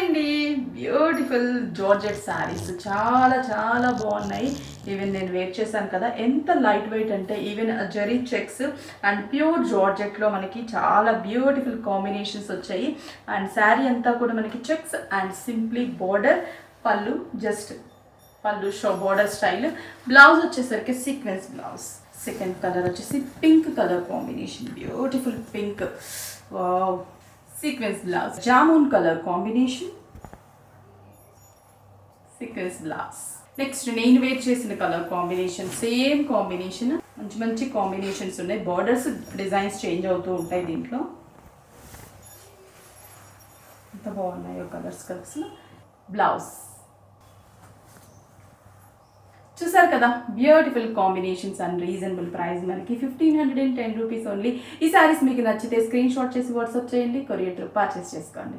అండి, beautiful georgette saris చాలా చాలా బాగున్నాయి. ఈవెన్ నేను వేర్ చేశాను కదా, ఎంత లైట్ వెయిట్ అంటే even zari checks and pure జార్జెట్లో మనకి చాలా బ్యూటిఫుల్ కాంబినేషన్స్ వచ్చాయి. అండ్ శారీ అంతా కూడా మనకి checks and simply border, pallu just pallu show border style, blouse వచ్చేసరికి సీక్వెన్స్ బ్లౌజ్. సెకండ్ కలర్ వచ్చేసి pink colour combination, beautiful pink, wow. Sequence blouse, jamun colour combination, sequence blouse. Next నేను వేర్ చేసిన కలర్ కాంబినేషన్, సేమ్ కాంబినేషన్, మంచి మంచి combinations ఉన్నాయి. Borders designs change అవుతూ ఉంటాయి దీంట్లో. ఎంత బాగున్నాయో కలర్స్ కలిసి. బ్లౌజ్ చూసారు కదా, beautiful combinations and reasonable price. మనకి 1510 రూపీస్ ఓన్లీ. ఈ శారీస్ మీకు నచ్చితే స్క్రీన్ షాట్ చేసి వాట్సాప్ చేయండి, కొరియర్ త్రూ పర్చేస్ చేసుకోండి.